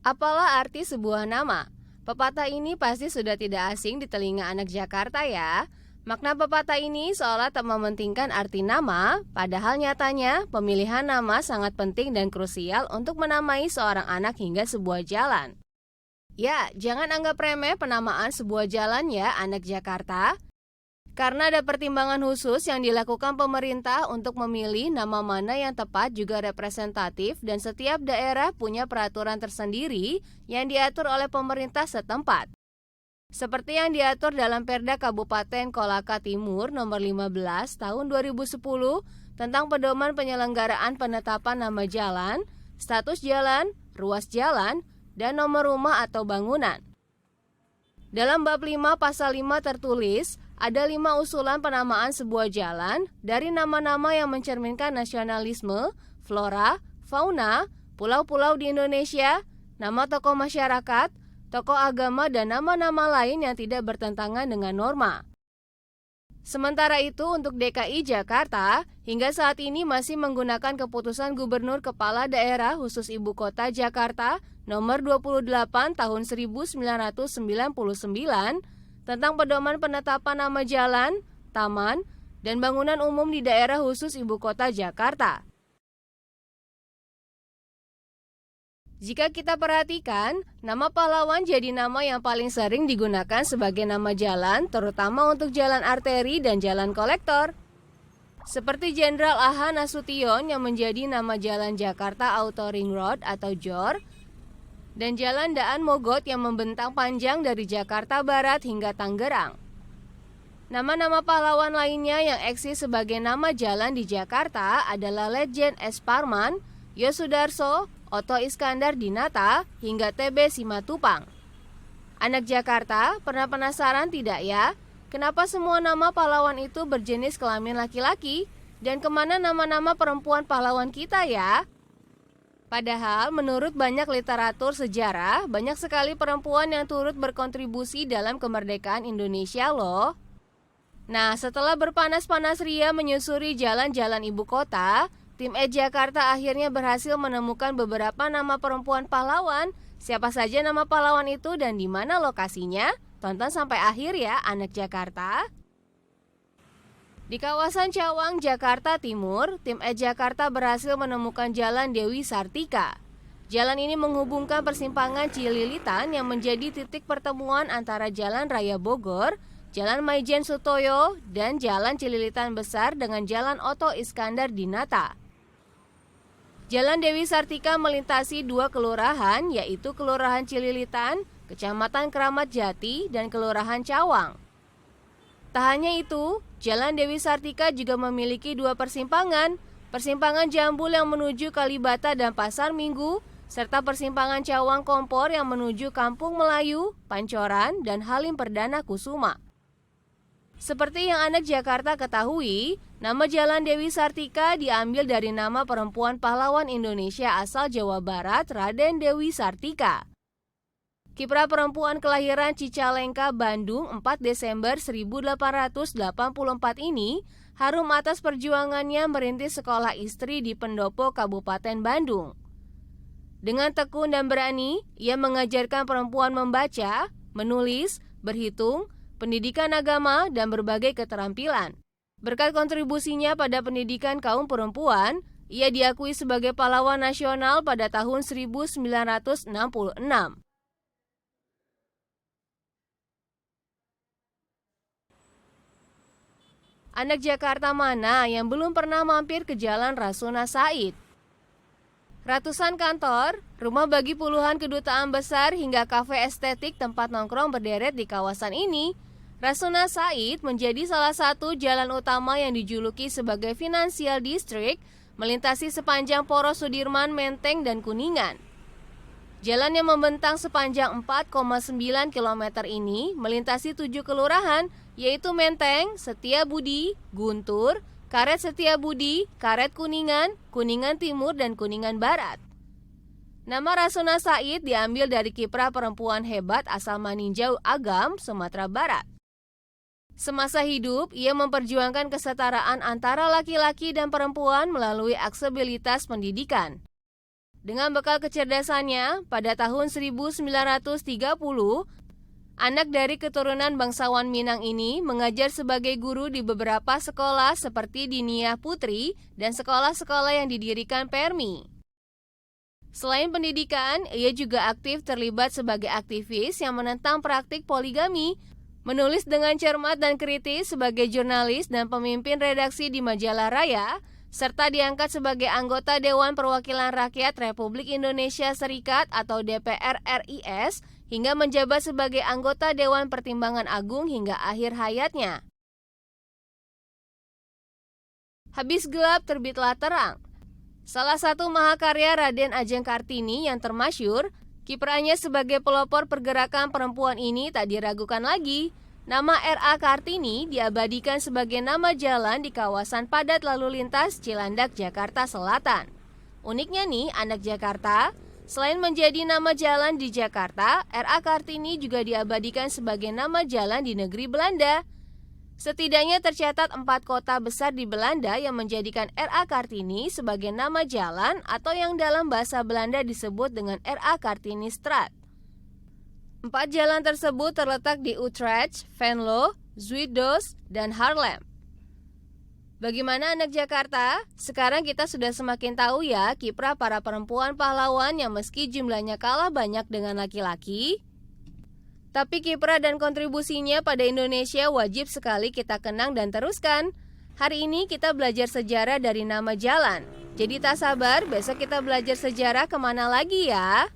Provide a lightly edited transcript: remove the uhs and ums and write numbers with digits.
Apalah arti sebuah nama? Pepatah ini pasti sudah tidak asing di telinga anak Jakarta ya. Makna pepatah ini seolah tak mementingkan arti nama, padahal nyatanya pemilihan nama sangat penting dan krusial untuk menamai seorang anak hingga sebuah jalan. Ya, jangan anggap remeh penamaan sebuah jalan ya anak Jakarta. Karena ada pertimbangan khusus yang dilakukan pemerintah untuk memilih nama mana yang tepat juga representatif dan setiap daerah punya peraturan tersendiri yang diatur oleh pemerintah setempat. Seperti yang diatur dalam Perda Kabupaten Kolaka Timur nomor 15 tahun 2010 tentang pedoman penyelenggaraan penetapan nama jalan, status jalan, ruas jalan, dan nomor rumah atau bangunan. Dalam bab 5 pasal 5 tertulis, ada 5 usulan penamaan sebuah jalan dari nama-nama yang mencerminkan nasionalisme, flora, fauna, pulau-pulau di Indonesia, nama tokoh masyarakat, tokoh agama, dan nama-nama lain yang tidak bertentangan dengan norma. Sementara itu untuk DKI Jakarta, hingga saat ini masih menggunakan keputusan Gubernur Kepala Daerah Khusus Ibu Kota Jakarta nomor 28 tahun 1999 tentang pedoman penetapan nama jalan, taman, dan bangunan umum di daerah khusus Ibu Kota Jakarta. Jika kita perhatikan, nama pahlawan jadi nama yang paling sering digunakan sebagai nama jalan, terutama untuk jalan arteri dan jalan kolektor. Seperti Jenderal A.H. Nasution yang menjadi nama jalan Jakarta Auto Ring Road atau JOR, dan Jalan Daan Mogot yang membentang panjang dari Jakarta Barat hingga Tangerang. Nama-nama pahlawan lainnya yang eksis sebagai nama jalan di Jakarta adalah Letjen S. Parman, Yosudarso, Oto Iskandar Dinata, hingga TB Simatupang. Anak Jakarta, pernah penasaran tidak ya? Kenapa semua nama pahlawan itu berjenis kelamin laki-laki? Dan kemana nama-nama perempuan pahlawan kita ya? Padahal menurut banyak literatur sejarah, banyak sekali perempuan yang turut berkontribusi dalam kemerdekaan Indonesia loh. Nah, setelah berpanas-panas ria menyusuri jalan-jalan ibu kota, tim Jakarta akhirnya berhasil menemukan beberapa nama perempuan pahlawan. Siapa saja nama pahlawan itu dan di mana lokasinya? Tonton sampai akhir ya anak Jakarta. Di kawasan Cawang, Jakarta Timur, tim Jakarta berhasil menemukan Jalan Dewi Sartika. Jalan ini menghubungkan persimpangan Cililitan yang menjadi titik pertemuan antara Jalan Raya Bogor, Jalan Maijen Sutoyo, dan Jalan Cililitan Besar dengan Jalan Oto Iskandar Dinata. Jalan Dewi Sartika melintasi 2 kelurahan, yaitu Kelurahan Cililitan, Kecamatan Kramat Jati, dan Kelurahan Cawang. Tak hanya itu, Jalan Dewi Sartika juga memiliki 2 persimpangan, persimpangan Jambul yang menuju Kalibata dan Pasar Minggu, serta persimpangan Cawang Kompor yang menuju Kampung Melayu, Pancoran, dan Halim Perdana Kusuma. Seperti yang anak Jakarta ketahui, nama Jalan Dewi Sartika diambil dari nama perempuan pahlawan Indonesia asal Jawa Barat, Raden Dewi Sartika. Kiprah perempuan kelahiran Cicalengka, Bandung 4 Desember 1884 ini harum atas perjuangannya merintis sekolah istri di Pendopo, Kabupaten Bandung. Dengan tekun dan berani, ia mengajarkan perempuan membaca, menulis, berhitung, pendidikan agama, dan berbagai keterampilan. Berkat kontribusinya pada pendidikan kaum perempuan, ia diakui sebagai pahlawan nasional pada tahun 1966. Anak Jakarta mana yang belum pernah mampir ke Jalan Rasuna Said? Ratusan kantor, rumah bagi puluhan kedutaan besar hingga kafe estetik tempat nongkrong berderet di kawasan ini. Rasuna Said menjadi salah satu jalan utama yang dijuluki sebagai Financial District, melintasi sepanjang Poros Sudirman, Menteng, dan Kuningan. Jalan yang membentang sepanjang 4,9 km ini melintasi 7 kelurahan, yaitu Menteng, Setiabudi, Guntur, Karet Setiabudi, Karet Kuningan, Kuningan Timur, dan Kuningan Barat. Nama Rasuna Said diambil dari kiprah perempuan hebat asal Maninjau Agam, Sumatera Barat. Semasa hidup, ia memperjuangkan kesetaraan antara laki-laki dan perempuan melalui aksesibilitas pendidikan. Dengan bekal kecerdasannya, pada tahun 1930, anak dari keturunan bangsawan Minang ini mengajar sebagai guru di beberapa sekolah seperti di Nia Putri dan sekolah-sekolah yang didirikan Permi. Selain pendidikan, ia juga aktif terlibat sebagai aktivis yang menentang praktik poligami, menulis dengan cermat dan kritis sebagai jurnalis dan pemimpin redaksi di majalah Raya, serta diangkat sebagai anggota Dewan Perwakilan Rakyat Republik Indonesia Serikat atau DPR RIS hingga menjabat sebagai anggota Dewan Pertimbangan Agung hingga akhir hayatnya. Habis gelap terbitlah terang. Salah satu mahakarya Raden Ajeng Kartini yang termasyur, kiprahnya sebagai pelopor pergerakan perempuan ini tak diragukan lagi. Nama R.A. Kartini diabadikan sebagai nama jalan di kawasan padat lalu lintas Cilandak, Jakarta Selatan. Uniknya nih, anak Jakarta, selain menjadi nama jalan di Jakarta, R.A. Kartini juga diabadikan sebagai nama jalan di negeri Belanda. Setidaknya tercatat 4 kota besar di Belanda yang menjadikan R.A. Kartini sebagai nama jalan atau yang dalam bahasa Belanda disebut dengan R.A. Kartinistraat. 4 jalan tersebut terletak di Utrecht, Venlo, Zuidoost, dan Haarlem. Bagaimana anak Jakarta? Sekarang kita sudah semakin tahu ya kiprah para perempuan pahlawan yang meski jumlahnya kalah banyak dengan laki-laki, tapi kiprah dan kontribusinya pada Indonesia wajib sekali kita kenang dan teruskan. Hari ini kita belajar sejarah dari nama jalan. Jadi tak sabar, besok kita belajar sejarah kemana lagi ya?